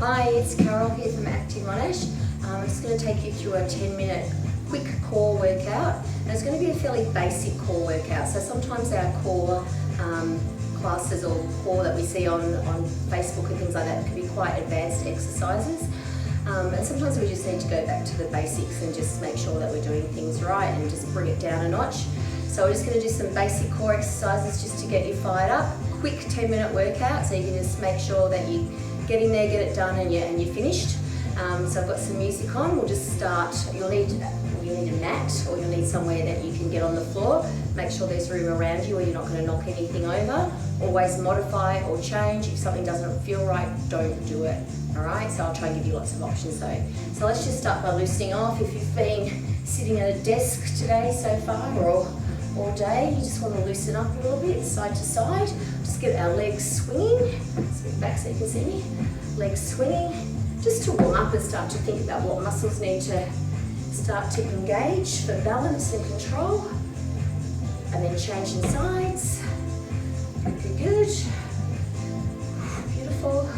Hi, it's Carol here from Active Monash. I'm just going to take you through a 10-minute quick core workout. And it's going to be a fairly basic core workout. So sometimes our core classes or core that we see on Facebook and things like that can be quite advanced exercises. And sometimes we just need to go back to the basics and just make sure that we're doing things right and just bring it down a notch. So we're just going to do some basic core exercises just to get you fired up. Quick 10-minute workout, so you can just make sure that you get in there, get it done, and you're finished. So I've got some music on. We'll just start. You'll need a mat, or you'll need somewhere that you can get on the floor. Make sure there's room around you, or you're not going to knock anything over. Always modify or change. If something doesn't feel right, don't do it. All right. So I'll try and give you lots of options though. So let's just start by loosening off. If you've been sitting at a desk today so far, or all day, you just want to loosen up a little bit, side to side. Just get our legs swinging. Swing back so you can see me. Legs swinging. Just to warm up and start to think about what muscles need to start to engage for balance and control. And then changing sides. Good, good, good. Beautiful.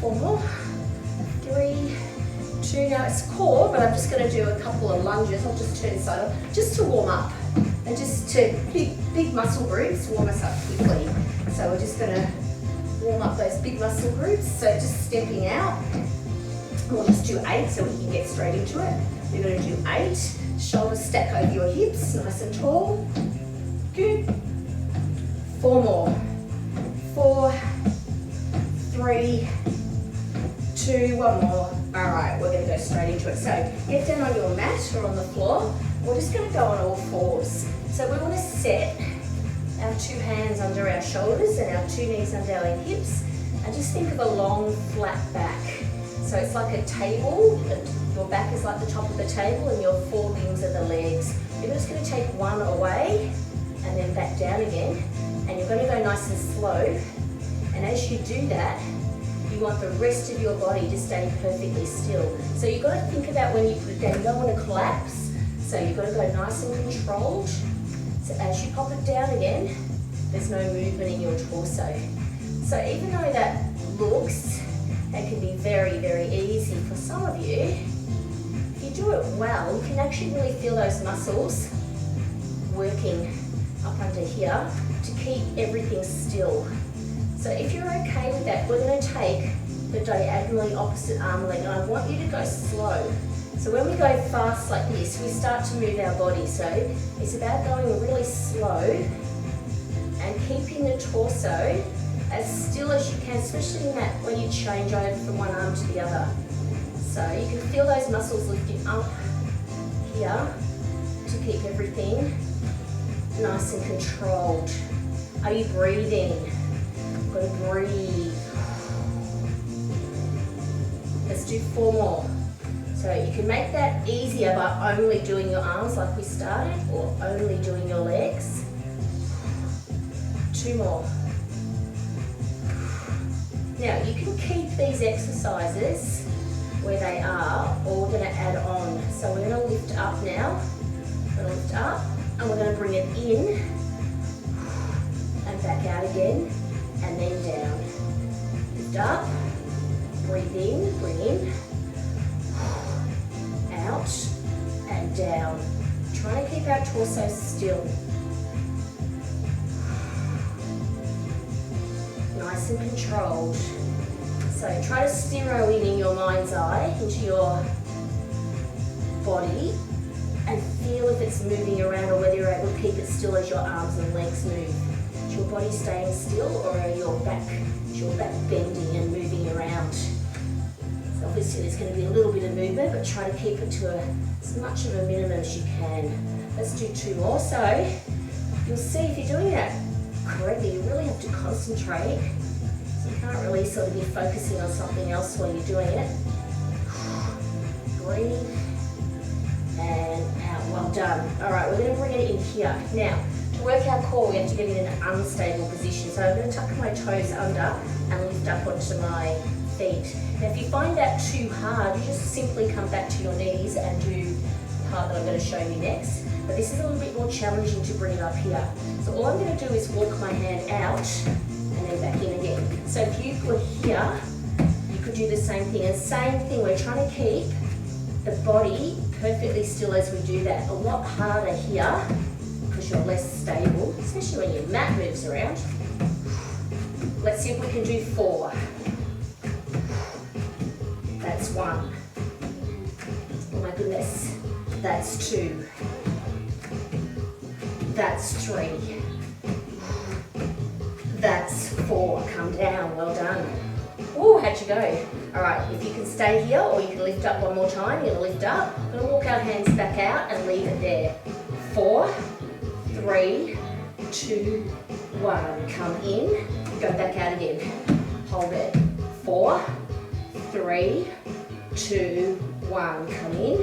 4 more. 3, 2. Now it's core, but I'm just going to do a couple of lunges. I'll just turn side up, just to warm up. And just to big muscle groups, warm us up quickly. So we're just going to warm up those big muscle groups. So just stepping out. We'll just do 8 so we can get straight into it. We're going to do 8. Shoulders stack over your hips, nice and tall. Good. 4 more. 4, 3, 2, 1 more. All right, we're going to go straight into it. So get down on your mat or on the floor. We're just going to go on all fours. So we want to set our 2 hands under our shoulders and our 2 knees under our hips, and just think of a long flat back. So it's like a table, and your back is like the top of the table and your 4 limbs are the legs. You're just going to take 1 away and then back down again, and you're going to go nice and slow. And as you do that, you want the rest of your body to stay perfectly still. So you've got to think about when you put it down, you don't want to collapse. So you've got to go nice and controlled. So as you pop it down again, there's no movement in your torso. So even though that looks, and can be very, very easy for some of you, if you do it well, you can actually really feel those muscles working up under here to keep everything still. So if you're okay with that, we're going to take the diagonally opposite arm length, and I want you to go slow. So when we go fast like this, we start to move our body. So it's about going really slow and keeping the torso as still as you can, especially in that when you change over from one arm to the other. So you can feel those muscles lifting up here to keep everything nice and controlled. Are you breathing? You've got to breathe. Let's do 4 more. So you can make that easier by only doing your arms like we started, or only doing your legs. 2 more. Now you can keep these exercises where they are, or we're going to add on. So we're going to lift up now. We're going to lift up, and we're going to bring it in and back out again, and then down. Lift up, breathe in, bring in, out and down. Trying to keep our torso still. Nice and controlled. So try to zero in your mind's eye into your body and feel if it's moving around, or whether you're able to keep it still as your arms and legs move. Is your body staying still, or is your back bending and moving around? Obviously there's going to be a little bit of movement, but try to keep it to as much of a minimum as you can. Let's do 2 more. So you'll see if you're doing that correctly, you really have to concentrate. So you can't really sort of be focusing on something else while you're doing it. Breathe and out. Well done. All right, we're going to bring it in here. Now, to work our core, we have to get in an unstable position. So I'm going to tuck my toes under and lift up onto my feet. Now if you find that too hard, you just simply come back to your knees and do the part that I'm going to show you next. But this is a little bit more challenging to bring it up here. So all I'm going to do is walk my hand out and then back in again. So if you put here, you you could do the same thing. And same thing, we're trying to keep the body perfectly still as we do that. A lot harder here because you're less stable, especially when your mat moves around. Let's see if we can do 4. That's 1. Oh my goodness. That's 2. That's 3. That's 4. Come down. Well done. Ooh, how'd you go? All right, if you can stay here or you can lift up one more time, you're gonna lift up. We're gonna walk our hands back out and leave it there. 4, 3, 2, 1. Come in, go back out again. Hold it. 4, 3, 2, 1. Come in,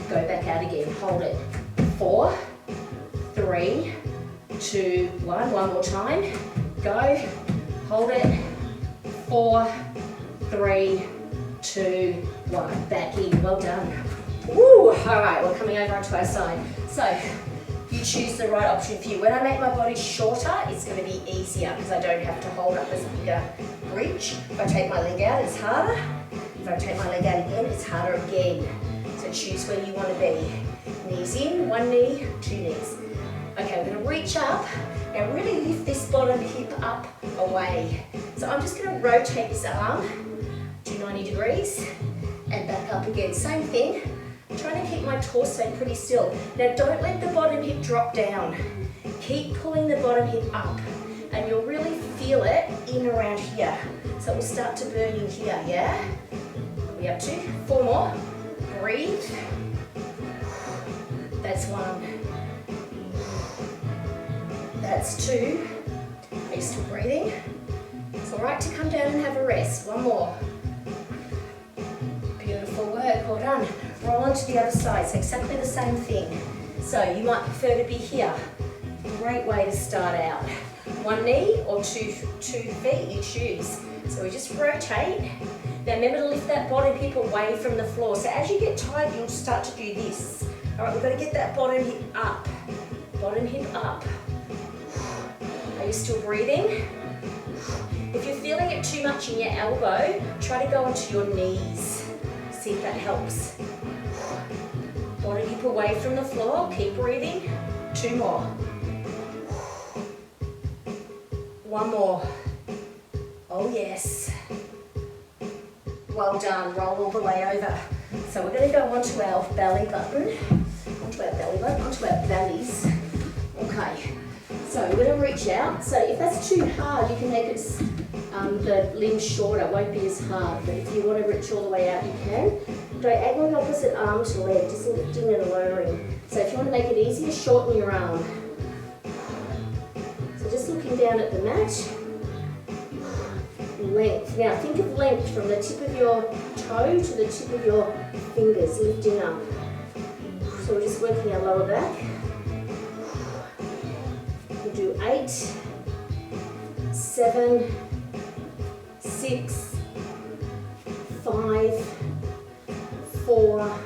go back out again. Hold it. 4, 3, 2, 1. One more time. Go. Hold it. 4, 3, 2, 1. Back in. Well done. Woo! All right, we're coming over onto our side. So you choose the right option for you. When I make my body shorter, it's going to be easier because I don't have to hold up as bigger bridge. If I take my leg out, it's harder. If I take my leg out again, it's harder again. So choose where you want to be. Knees in, 1 knee, 2 knees. Okay, we're going to reach up and really lift this bottom hip up away. So I'm just going to rotate this arm to 90 degrees and back up again. Same thing. I'm trying to keep my torso pretty still. Now don't let the bottom hip drop down. Keep pulling the bottom hip up and you'll really feel it in around here. So it will start to burn in here, yeah? Are we up to 4 more? Breathe. That's 1. That's 2. Are you still breathing? It's all right to come down and have a rest. 1 more. Beautiful work, well done. Roll on to the other side, so exactly the same thing. So you might prefer to be here. Great way to start out. 1 knee or two feet, you choose. So we just rotate. Now remember to lift that bottom hip away from the floor. So as you get tired, you'll start to do this. All right, we've got to get that bottom hip up. Bottom hip up. Are you still breathing? If you're feeling it too much in your elbow, try to go onto your knees. See if that helps. Bottom hip away from the floor. Keep breathing. 2 more. 1 more. Oh yes. Well done. Roll all the way over. So we're going to go onto our belly button. Onto our bellies. Okay. So we're going to reach out. So if that's too hard, you can make it the limb shorter. It won't be as hard. But if you want to reach all the way out, you can. Diagonally opposite arm to leg, just lifting and lowering. So if you want to make it easier, shorten your arm. So just looking down at the mat. Length. Now think of length from the tip of your toe to the tip of your fingers, lifting up. So we're just working our lower back. We'll do 8, 7, 6, 5, 4,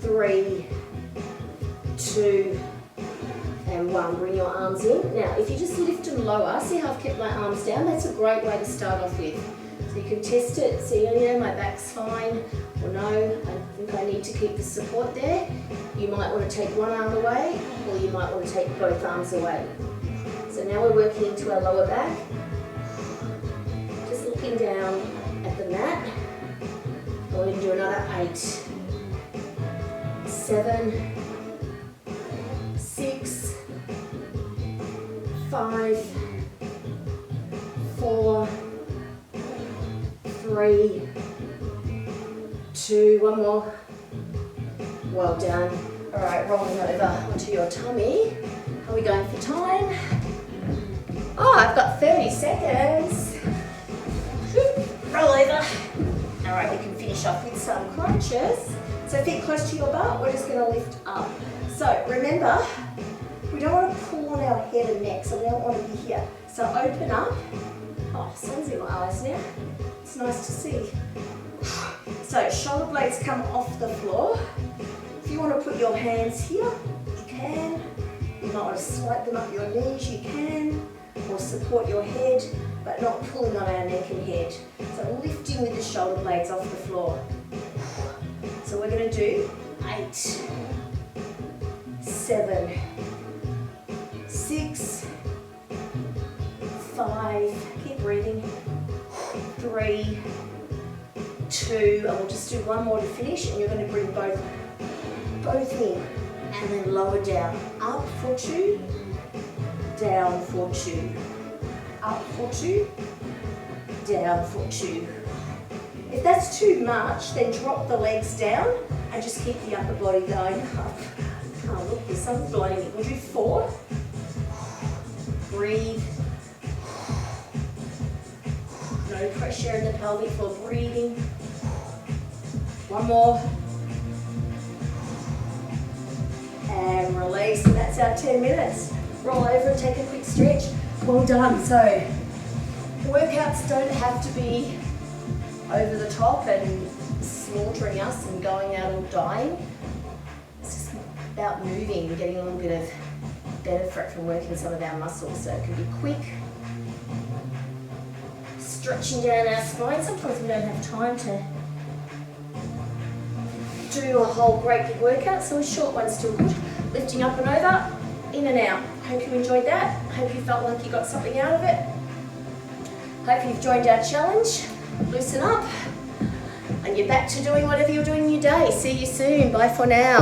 3, 2, and 1. Bring your arms in. Now, if you just lift them lower, see how I've kept my arms down? That's a great way to start off with. So you can test it, see, my back's fine, or no, I think I need to keep the support there. You might want to take one arm away, or you might want to take both arms away. So now we're working into our lower back. Just looking down at the mat. We're going to do another 8, 7, 6, 5, 4, 3, 2, 1 more. Well done. All right, rolling over onto your tummy. Are we going for time? Oh, I've got 30 seconds. Roll over. All right, we can finish off with some crunches. So feet close to your butt, we're just going to lift up. So remember, we don't want to pull on our head and neck, so we don't want to be here. So open up. Oh, sun's in my eyes now. It's nice to see. So shoulder blades come off the floor. If you want to put your hands here, you can. You might want to swipe them up your knees, you can. Or support your head but not pulling on our neck and head. So lifting with the shoulder blades off the floor. So we're going to do 8, 7, 6, 5, keep breathing, 3, 2, and we'll just do one more to finish, and you're going to bring both in, and then lower down, up for 2, down for 2, up for 2, down for 2. If that's too much, then drop the legs down and just keep the upper body going up. Oh look, the sun's blinding me. We'll do 4. Breathe. No pressure in the pelvic floor, breathing. One more. And release, and that's our 10 minutes. Roll over and take a quick stretch. Well done. So, workouts don't have to be over the top and slaughtering us and going out or dying. It's just about moving and getting a little bit of benefit from working some of our muscles. So it can be quick, stretching down our spine. Sometimes we don't have time to do a whole great big workout, so a short one's still good. Lifting up and over, in and out. Hope you enjoyed that. Hope you felt like you got something out of it. Hope you've joined our challenge. Loosen up, and you're back to doing whatever you're doing in your day. See you soon. Bye for now.